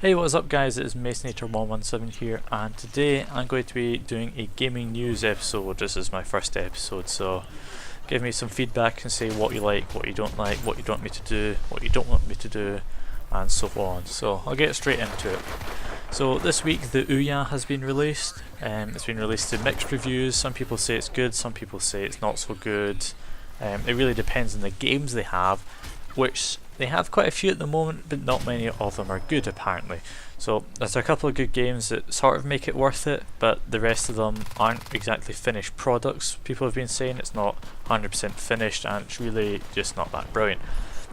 Hey, what's up guys, it's Masonator117 here, and today I'm going to be doing a gaming news episode. This is my first episode, so give me some feedback and say what you like, what you don't like, what you want me to do, what you don't want me to do, and so on. So I'll get straight into it. So this week the Ouya has been released. It's been released to mixed reviews. Some people say it's good, some people say it's not so good. It really depends on the games they have, which they have quite a few at the moment, but not many of them are good apparently. So there's a couple of good games that sort of make it worth it, but the rest of them aren't exactly finished products. People have been saying it's not 100% finished and it's really just not that brilliant.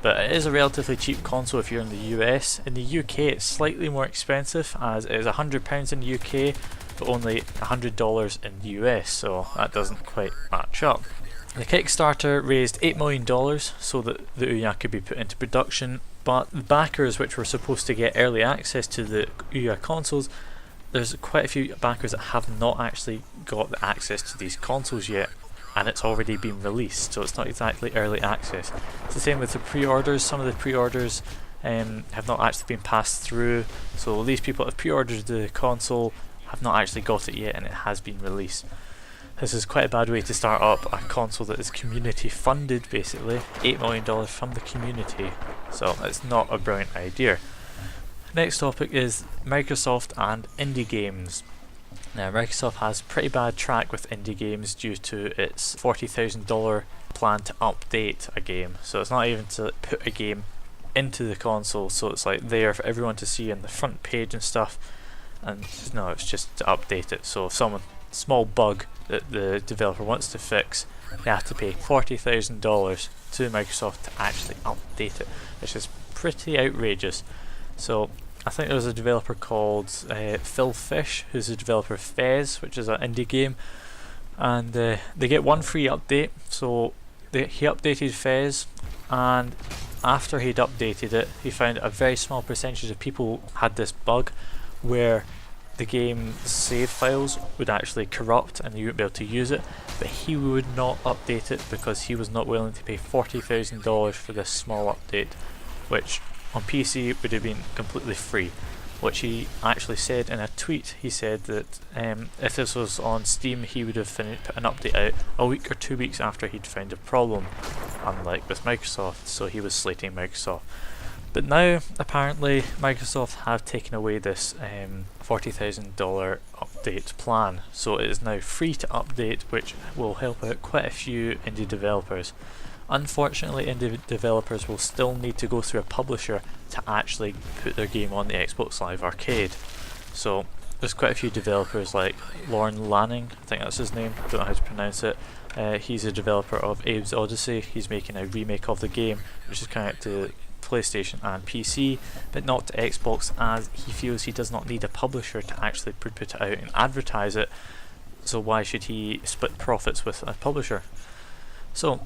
But it is a relatively cheap console if you're in the US. In the UK it's slightly more expensive, as it is £100 in the UK but only $100 in the US, so that doesn't quite match up. The Kickstarter raised $8 million so that the Ouya could be put into production, but the backers which were supposed to get early access to the Ouya consoles, there's quite a few backers that have not actually got the access to these consoles yet, and it's already been released, so it's not exactly early access. It's the same with the pre-orders. Some of the pre-orders have not actually been passed through, so these people that have pre-ordered the console have not actually got it yet and it has been released. This is quite a bad way to start up a console that is community funded, basically. $8 million from the community, so it's not a brilliant idea. Next topic is Microsoft and indie games. Now Microsoft has pretty bad track with indie games due to its $40,000 plan to update a game. So it's not even to put a game into the console, so it's like there for everyone to see on the front page and stuff, and no, it's just to update it. So if someone small bug that the developer wants to fix, they have to pay $40,000 to Microsoft to actually update it, which is pretty outrageous. So I think there's a developer called Phil Fish, who's a developer of Fez, which is an indie game, and they get one free update. So he updated Fez, and after he'd updated it, he found a very small percentage of people had this bug where the game save files would actually corrupt and you wouldn't be able to use it, but he would not update it because he was not willing to pay $40,000 for this small update, which on PC would have been completely free. Which he actually said in a tweet. He said that if this was on Steam, he would have put an update out a week or 2 weeks after he'd found a problem, unlike with Microsoft, so he was slating Microsoft. But now apparently Microsoft have taken away this $40,000 update plan, so it is now free to update, which will help out quite a few indie developers. Unfortunately, indie developers will still need to go through a publisher to actually put their game on the Xbox Live Arcade. So there's quite a few developers like Lorne Lanning, I think that's his name, I don't know how to pronounce it. He's a developer of Abe's Odyssey. He's making a remake of the game, which is coming out to PlayStation and PC, but not to Xbox, as he feels he does not need a publisher to actually put it out and advertise it, so why should he split profits with a publisher? So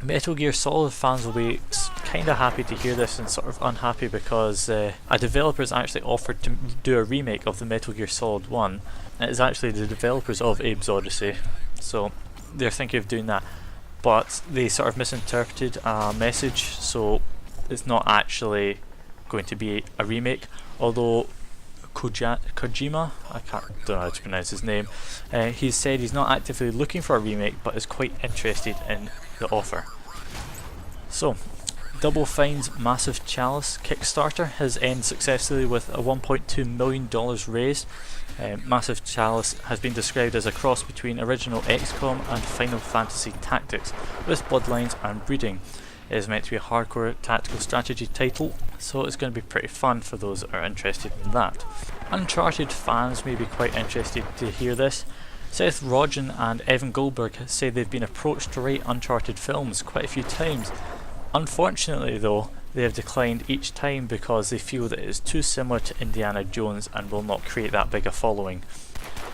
Metal Gear Solid fans will be kind of happy to hear this and sort of unhappy because a developer has actually offered to do a remake of the Metal Gear Solid 1. It is actually the developers of Abe's Odyssey, so they're thinking of doing that, but they sort of misinterpreted a message, so it's not actually going to be a remake, although Kojima, don't know how to pronounce his name, he said he's not actively looking for a remake but is quite interested in the offer. So Double Fine's Massive Chalice Kickstarter has ended successfully with a $1.2 million raised. Massive Chalice has been described as a cross between original XCOM and Final Fantasy Tactics, with bloodlines and breeding. It is meant to be a hardcore tactical strategy title, so it's going to be pretty fun for those that are interested in that. Uncharted fans may be quite interested to hear this. Seth Rogen and Evan Goldberg say they've been approached to write Uncharted films quite a few times. Unfortunately though, they have declined each time because they feel that it is too similar to Indiana Jones and will not create that big a following.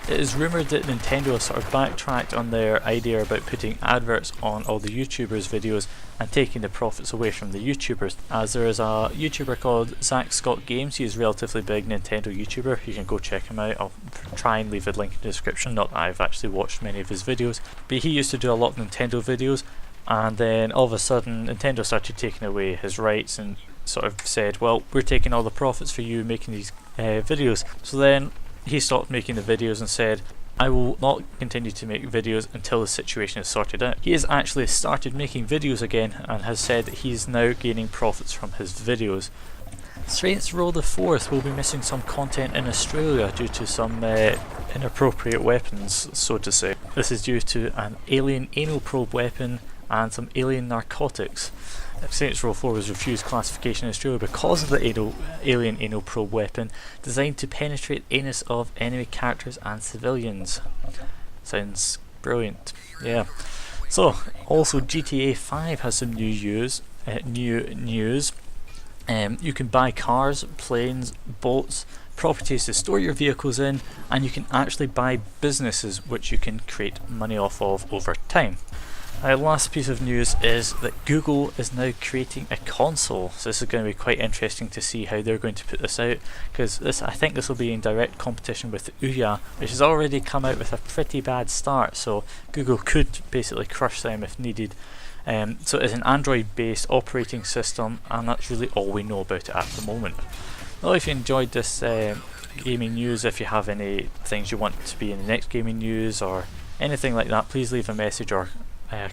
It is rumoured that Nintendo has sort of backtracked on their idea about putting adverts on all the YouTubers' videos and taking the profits away from the YouTubers, as there is a YouTuber called Zach Scott Games. He is a relatively big Nintendo YouTuber, you can go check him out. I'll try and leave a link in the description, not that I've actually watched many of his videos, but he used to do a lot of Nintendo videos, and then all of a sudden Nintendo started taking away his rights and sort of said, well, we're taking all the profits for you making these videos. So then he stopped making the videos and said, I will not continue to make videos until the situation is sorted out. He has actually started making videos again and has said that he's now gaining profits from his videos. Saints Row the 4th will be missing some content in Australia due to some inappropriate weapons, so to say. This is due to an alien anal probe weapon and some alien narcotics. Saints Row 4 was refused classification in Australia because of the alien anal probe weapon designed to penetrate the anus of enemy characters and civilians. Sounds brilliant. Yeah. So, also GTA 5 has some new news. You can buy cars, planes, boats, properties to store your vehicles in, and you can actually buy businesses which you can create money off of over time. Last piece of news is that Google is now creating a console, so this is going to be quite interesting to see how they're going to put this out, because I think this will be in direct competition with Ouya, which has already come out with a pretty bad start, so Google could basically crush them if needed. So it's an Android based operating system, and that's really all we know about it at the moment. Well, if you enjoyed this gaming news, if you have any things you want to be in the next gaming news or anything like that, please leave a message or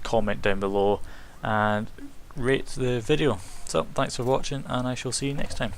comment down below and rate the video. So thanks for watching, and I shall see you next time.